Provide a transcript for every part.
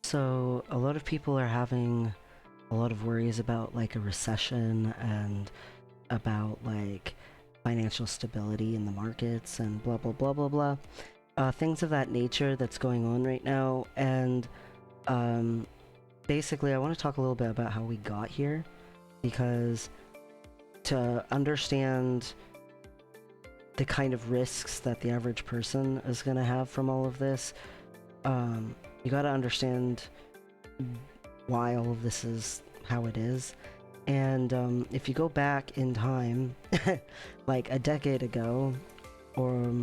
So, a lot of people are having a lot of worries about like a recession and about like financial stability in the markets and blah blah blah blah blah. Things of that nature that's going on right now. And um, basically, I want to talk a little bit about how we got here because to understand the kind of risks that the average person is going to have from all of this, you got to understand why all of this is how it is. And if you go back in time, like a decade ago, or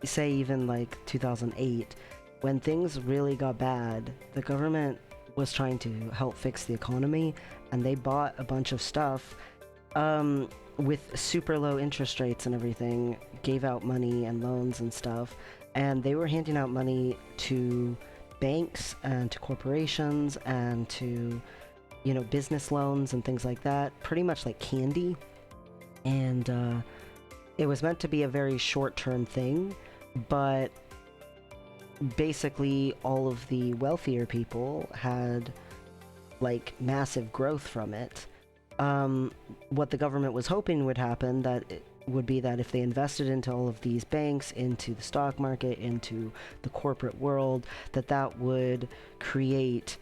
say even like 2008, when things really got bad, the government was trying to help fix the economy, and they bought a bunch of stuff with super low interest rates and everything, gave out money and loans and stuff, and they were handing out money to banks and to corporations and to, you know, business loans and things like that, pretty much like candy. And it was meant to be a very short-term thing, but basically all of the wealthier people had like massive growth from it. What the government was hoping would happen would be that if they invested into all of these banks, into the stock market, into the corporate world, that would create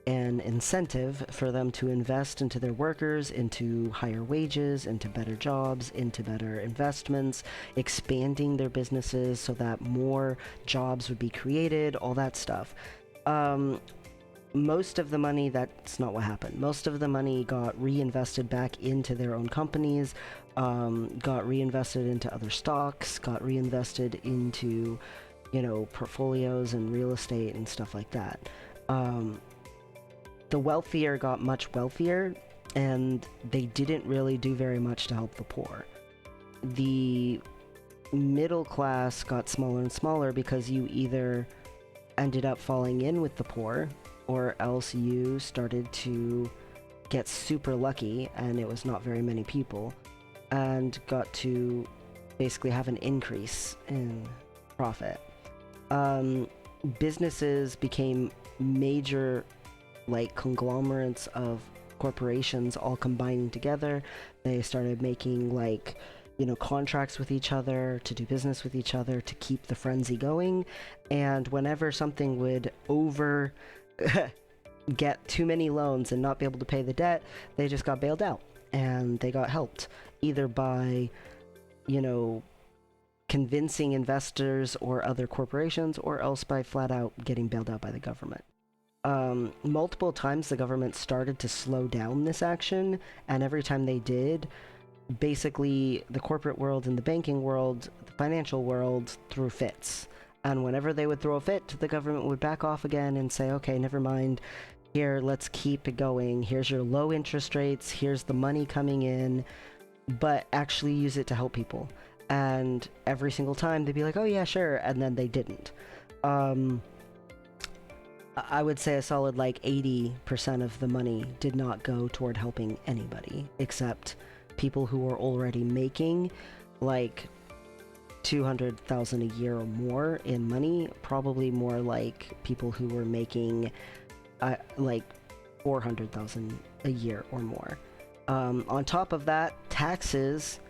an incentive for them to invest into their workers, into higher wages, into better jobs, into better investments, expanding their businesses so that more jobs would be created, all that stuff. Most of the money, that's not what happened. Most of the money got reinvested back into their own companies, got reinvested into other stocks, got reinvested into, you know, portfolios and real estate and stuff like that. The wealthier got much wealthier, and they didn't really do very much to help the poor. The middle class got smaller and smaller because you either ended up falling in with the poor, or else you started to get super lucky, and it was not very many people, and got to basically have an increase in profit. Businesses became major, like, conglomerates of corporations all combining together. They started making, like, you know, contracts with each other to do business with each other to keep the frenzy going. And whenever something would get too many loans and not be able to pay the debt, they just got bailed out, and they got helped either by, you know, convincing investors or other corporations, or else by flat out getting bailed out by the government. Multiple times the government started to slow down this action, and every time they did, basically the corporate world and the banking world, the financial world, threw fits. And whenever they would throw a fit, the government would back off again and say, okay, never mind, here, let's keep it going, here's your low interest rates, here's the money coming in, but actually use it to help people. And every single time they'd be like, oh yeah, sure, and then they didn't. I would say a solid like 80% of the money did not go toward helping anybody, except people who were already making like 200,000 a year or more in money, probably more like people who were making like 400,000 a year or more. On top of that, taxes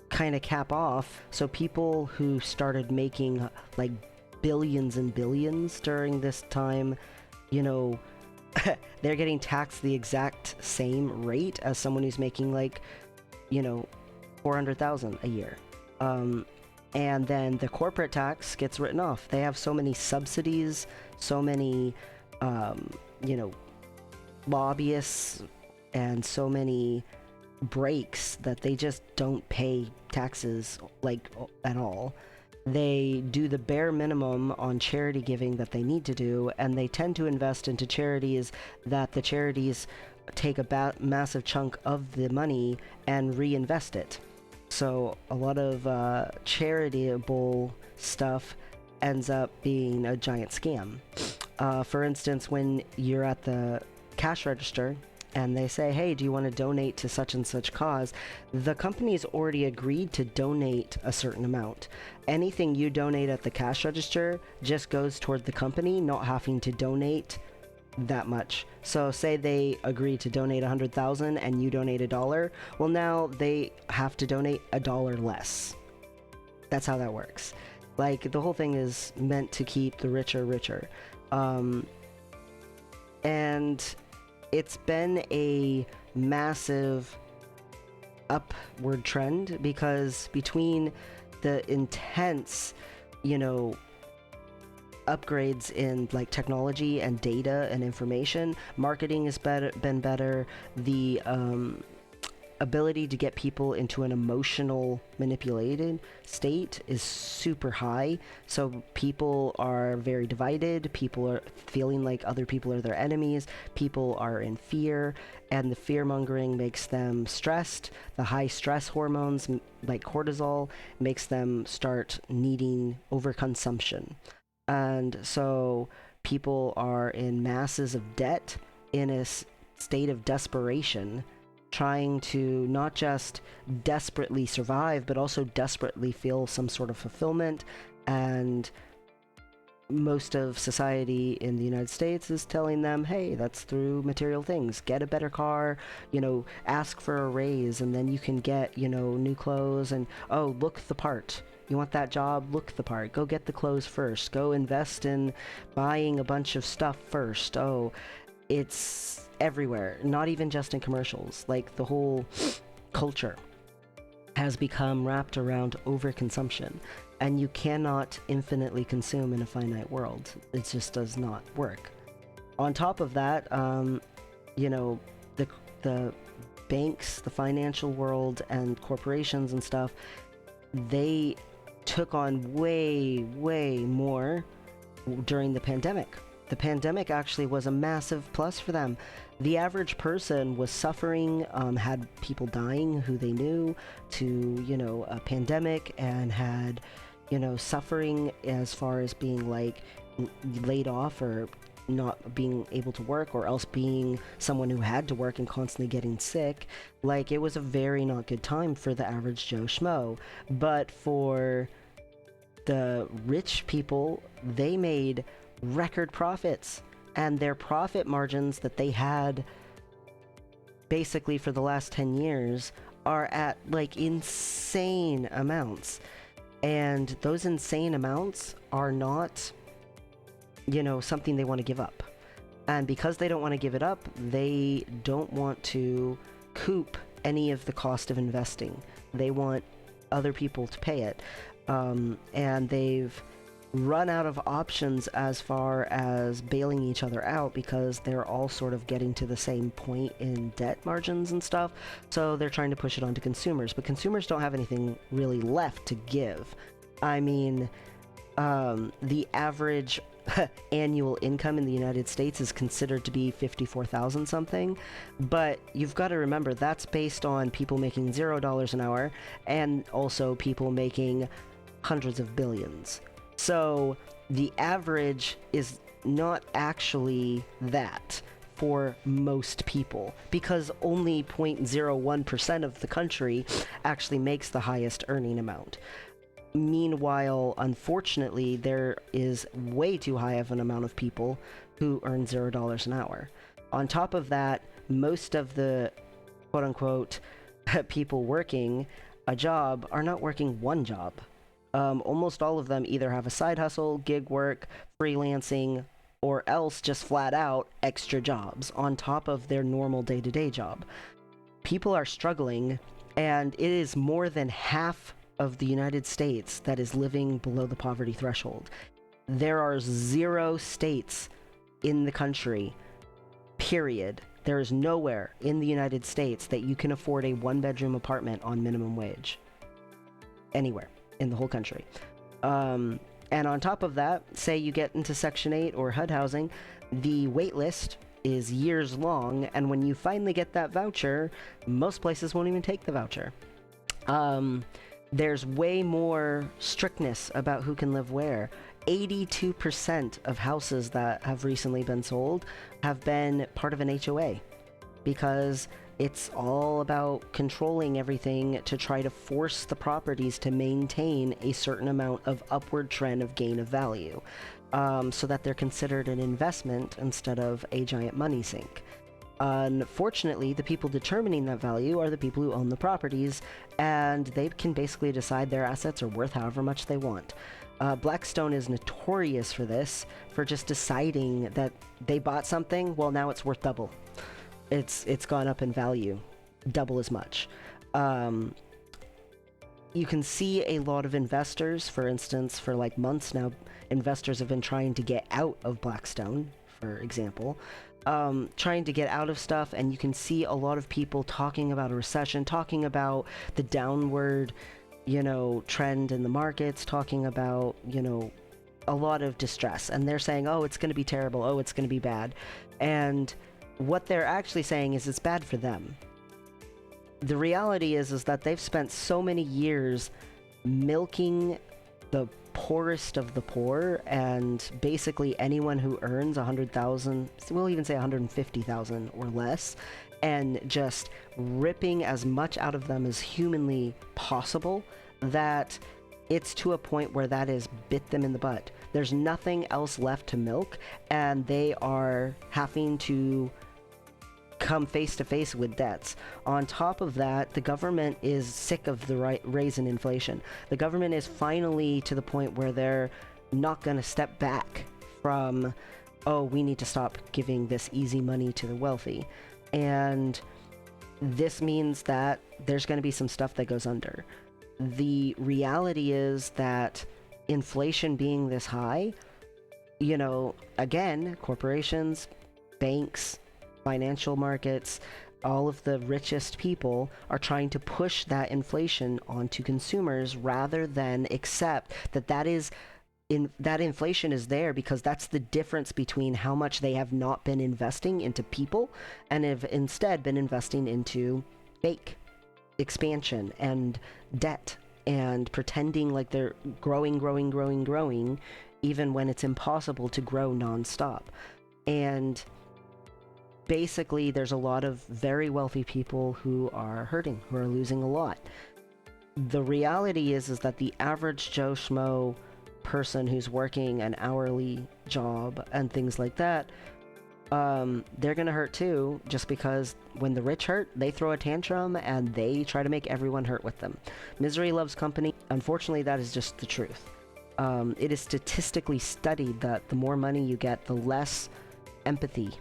kind of cap off, so people who started making like billions and billions during this time, you know, they're getting taxed the exact same rate as someone who's making like, you know, 400,000 a year. And then the corporate tax gets written off. They have so many subsidies, so many, you know, lobbyists, and so many breaks that they just don't pay taxes, like, at all. They do the bare minimum on charity giving that they need to do, and they tend to invest into charities that the charities take a massive chunk of the money and reinvest it. So a lot of charitable stuff ends up being a giant scam. For instance, when you're at the cash register and they say, hey, do you want to donate to such and such cause? The company's already agreed to donate a certain amount. Anything you donate at the cash register just goes toward the company, not having to donate that much. So say they agree to donate 100,000 and you donate $1. Well, now they have to donate $1 less. That's how that works. Like, the whole thing is meant to keep the richer richer. And it's been a massive upward trend, because between the intense, you know, upgrades in like technology and data and information, marketing has been better. The ability to get people into an emotional manipulated state is super high, so people are very divided. People are feeling like other people are their enemies. People are in fear, and the fear mongering makes them stressed. The high stress hormones like cortisol makes them start needing overconsumption, and so people are in masses of debt, in a state of desperation, trying to not just desperately survive, but also desperately feel some sort of fulfillment. And most of society in the United States is telling them, hey, that's through material things. Get a better car, you know, ask for a raise, and then you can get, you know, new clothes, and, oh, look the part. You want that job? Look the part. Go get the clothes first. Go invest in buying a bunch of stuff first. Oh, it's everywhere, not even just in commercials. Like, the whole culture has become wrapped around overconsumption, and you cannot infinitely consume in a finite world. It just does not work. On top of that, you know, the banks, the financial world, and corporations and stuff, they took on way more during the pandemic. The pandemic actually was a massive plus for them. The average person was suffering, had people dying who they knew, to, you know, a pandemic, and had, you know, suffering as far as being like laid off or not being able to work, or else being someone who had to work and constantly getting sick. Like, it was a very not good time for the average Joe Schmo. But for the rich people, they made record profits, and their profit margins that they had basically for the last 10 years are at like insane amounts. And those insane amounts are not, you know, something they want to give up. And because they don't want to give it up, they don't want to coop any of the cost of investing. They want other people to pay it. And they've run out of options as far as bailing each other out, because they're all sort of getting to the same point in debt margins and stuff. So they're trying to push it onto consumers, but consumers don't have anything really left to give. I mean, the average annual income in the United States is considered to be 54,000 something, but you've got to remember that's based on people making $0 an hour, and also people making hundreds of billions. So the average is not actually that for most people, because only 0.01% of the country actually makes the highest earning amount. Meanwhile, unfortunately, there is way too high of an amount of people who earn $0 an hour. On top of that, most of the quote-unquote people working a job are not working one job. Almost all of them either have a side hustle, gig work, freelancing, or else just flat out extra jobs on top of their normal day-to-day job. People are struggling, and it is more than half of the United States that is living below the poverty threshold. There are 0 states in the country, period. There is nowhere in the United States that you can afford a 1-bedroom apartment on minimum wage. Anywhere in the whole country. And on top of that, say you get into Section 8 or HUD housing, the wait list is years long, and when you finally get that voucher, most places won't even take the voucher. There's way more strictness about who can live where. 82% of houses that have recently been sold have been part of an HOA, because it's all about controlling everything to try to force the properties to maintain a certain amount of upward trend of gain of value. so that they're considered an investment instead of a giant money sink. Unfortunately, the people determining that value are the people who own the properties, and they can basically decide their assets are worth however much they want. Blackstone is notorious for this, for just deciding that they bought something, well, now it's worth double. It's gone up in value, double as much. You can see a lot of investors, for instance, for like months now, investors have been trying to get out of Blackstone, for example. Trying to get out of stuff, and you can see a lot of people talking about a recession, talking about the downward, trend in the markets, talking about, a lot of distress. And they're saying, oh, it's going to be terrible. Oh, it's going to be bad. And what they're actually saying is it's bad for them. The reality is that they've spent so many years milking the poorest of the poor, and basically anyone who earns 100,000, we'll even say 150,000 or less, and just ripping as much out of them as humanly possible, that it's to a point where that has bit them in the butt. There's nothing else left to milk, and they are having to come face to face with debts. On top of that, the government is sick of the raise in inflation. The government is finally to the point where they're not going to step back from, oh, we need to stop giving this easy money to the wealthy. And this means that there's going to be some stuff that goes under. The reality is that inflation being this high, again, corporations, banks, financial markets, all of the richest people are trying to push that inflation onto consumers rather than accept that that inflation is there because that's the difference between how much they have not been investing into people and have instead been investing into fake expansion and debt and pretending like they're growing, even when it's impossible to grow nonstop. And basically, there's a lot of very wealthy people who are hurting, who are losing a lot. The reality is that the average Joe Schmo person who's working an hourly job and things like that, they're gonna hurt too, just because when the rich hurt, they throw a tantrum and they try to make everyone hurt with them. Misery loves company. Unfortunately, that is just the truth. It is statistically studied that the more money you get, the less empathy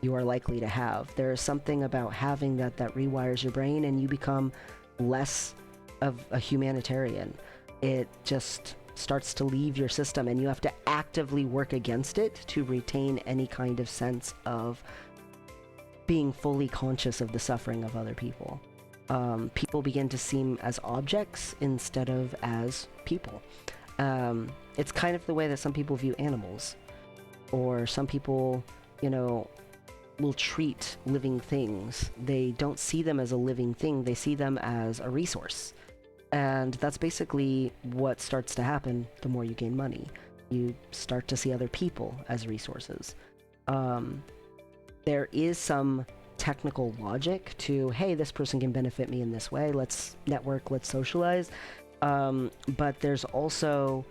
you are likely to have. There is something about having that rewires your brain, and you become less of a humanitarian. It just starts to leave your system, and you have to actively work against it to retain any kind of sense of being fully conscious of the suffering of other people. People begin to seem as objects instead of as people. It's kind of the way that some people view animals, or some people, will treat living things. They don't see them as a living thing, they see them as a resource. And that's basically what starts to happen the more you gain money. You start to see other people as resources. There is some technical logic to, hey, this person can benefit me in this way, let's network, let's socialize. But there's also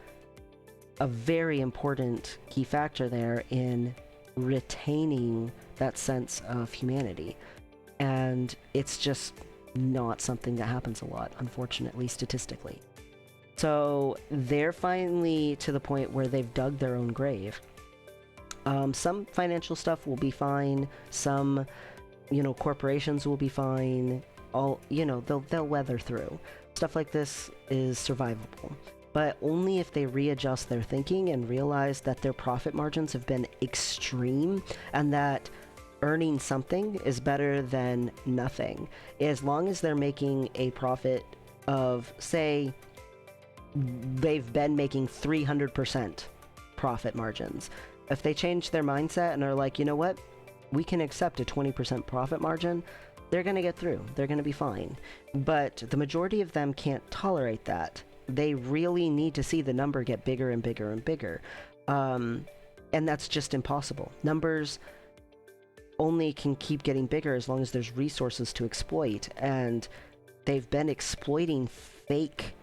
a very important key factor there in retaining that sense of humanity. And it's just not something that happens a lot, unfortunately, statistically. So they're finally to the point where they've dug their own grave. Some financial stuff will be fine. Some, corporations will be fine. They'll weather through. Stuff like this is survivable, but only if they readjust their thinking and realize that their profit margins have been extreme and that earning something is better than nothing. As long as they're making a profit of, say, they've been making 300% profit margins. If they change their mindset and are like, you know what, we can accept a 20% profit margin, they're going to get through. They're going to be fine. But the majority of them can't tolerate that. They really need to see the number get bigger and bigger and bigger. And that's just impossible. Numbers only can keep getting bigger as long as there's resources to exploit. And they've been exploiting fake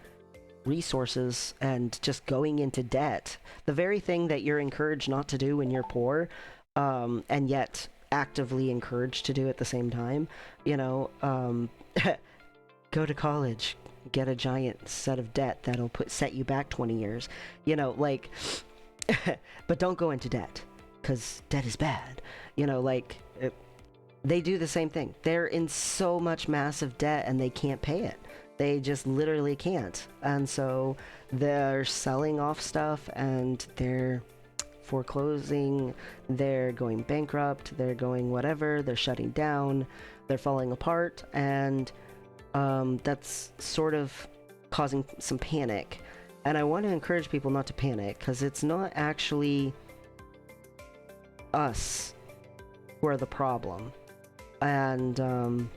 resources and just going into debt, the very thing that you're encouraged not to do when you're poor, and yet actively encouraged to do at the same time. You know, go to college, get a giant set of debt that'll set you back 20 years. You know, like, but don't go into debt, because debt is bad. You know, like, they do the same thing. They're in so much massive debt and they can't pay it. They just literally can't. And so they're selling off stuff and they're foreclosing, they're going bankrupt, they're going whatever, they're shutting down, they're falling apart, and that's sort of causing some panic. And I want to encourage people not to panic, because it's not actually us who are the problem. And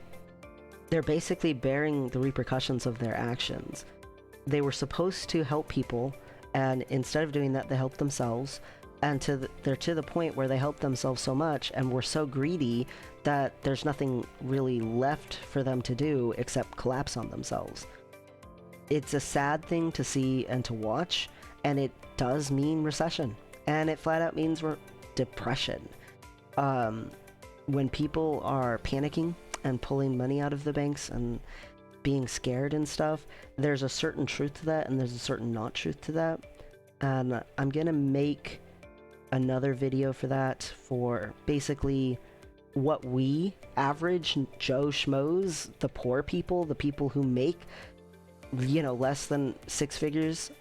they're basically bearing the repercussions of their actions. They were supposed to help people, and instead of doing that, they helped themselves. And they're to the point where they help themselves so much and were so greedy that there's nothing really left for them to do except collapse on themselves. It's a sad thing to see and to watch, and it does mean recession. And it flat out means depression. When people are panicking and pulling money out of the banks and being scared and stuff, there's a certain truth to that and there's a certain not truth to that. And I'm gonna make another video for that, for basically what we, average Joe Schmoes, the poor people, the people who make, you know, less than 6 figures,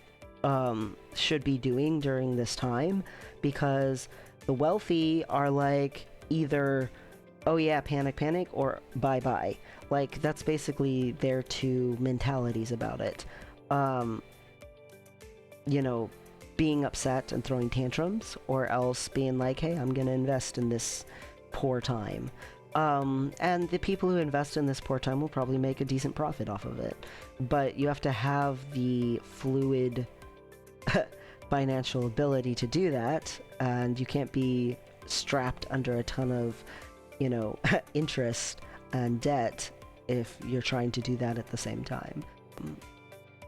should be doing during this time. Because the wealthy are like, either, oh yeah, panic, panic, or bye-bye. Like, that's basically their two mentalities about it. You know, being upset and throwing tantrums, or else being like, hey, I'm gonna invest in this poor time. And the people who invest in this poor time will probably make a decent profit off of it. But you have to have the fluid financial ability to do that, and you can't be strapped under a ton of, you know, interest and debt if you're trying to do that at the same time.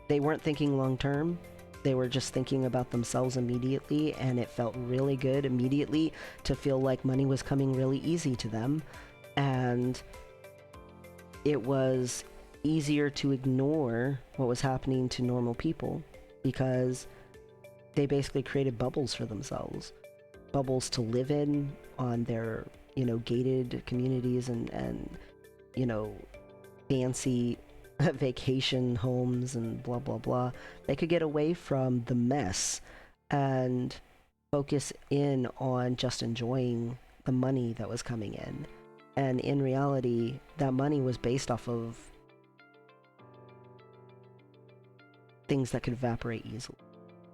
They weren't thinking long term. They were just thinking about themselves immediately, and it felt really good immediately to feel like money was coming really easy to them. And it was easier to ignore what was happening to normal people, because they basically created bubbles for themselves. Bubbles to live in on their, you know, gated communities and you know, fancy vacation homes and blah blah blah. They could get away from the mess and focus in on just enjoying the money that was coming in. And in reality, that money was based off of things that could evaporate easily.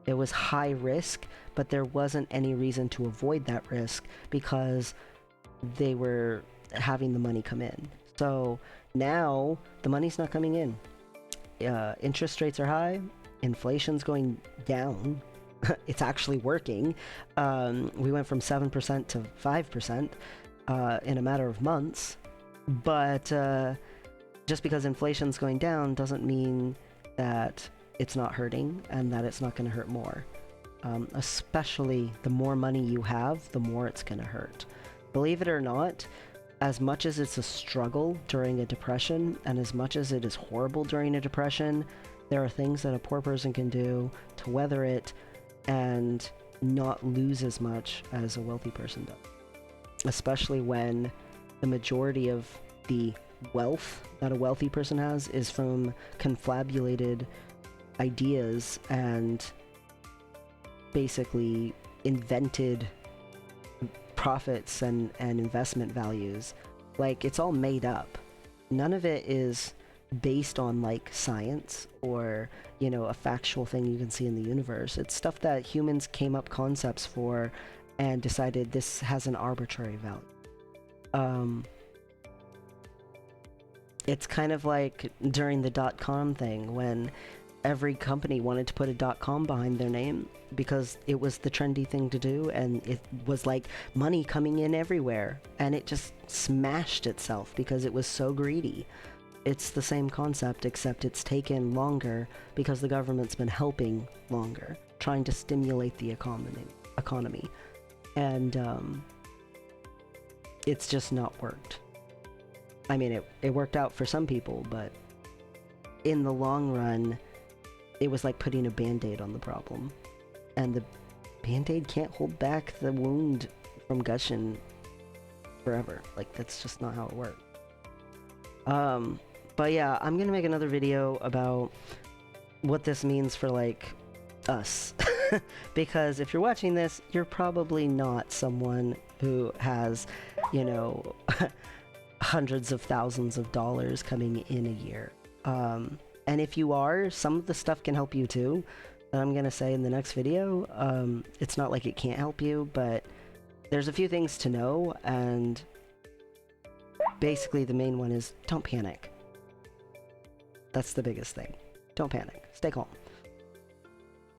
It was high risk, but there wasn't any reason to avoid that risk because they were having the money come in. So now the money's not coming in. Interest rates are high. Inflation's going down. It's actually working. We went from 7% to 5% in a matter of months. But just because inflation's going down doesn't mean that it's not hurting and that it's not going to hurt more. Especially the more money you have, the more it's going to hurt. Believe it or not, as much as it's a struggle during a depression, and as much as it is horrible during a depression, there are things that a poor person can do to weather it and not lose as much as a wealthy person does. Especially when the majority of the wealth that a wealthy person has is from confabulated ideas and basically invented profits and investment values. Like, it's all made up. None of it is based on like science or, you know, a factual thing you can see in the universe. It's stuff that humans came up concepts for and decided this has an arbitrary value. It's kind of like during the .com thing, when every company wanted to put a .com behind their name because it was the trendy thing to do, and it was like money coming in everywhere, and it just smashed itself because it was so greedy. it's the same concept, except it's taken longer because the government's been helping longer, trying to stimulate the economy. And it's just not worked. I mean, it worked out for some people, but in the long run, it was like putting a band-aid on the problem. And the band-aid can't hold back the wound from gushing forever. Like, that's just not how it works. But yeah, I'm gonna make another video about what this means for, like, us. Because if you're watching this, you're probably not someone who has, you know, hundreds of thousands of dollars coming in a year. And if you are, some of the stuff can help you too, that I'm gonna say in the next video. It's not like it can't help you, but there's a few things to know, and basically the main one is don't panic. That's the biggest thing. Don't panic. Stay calm.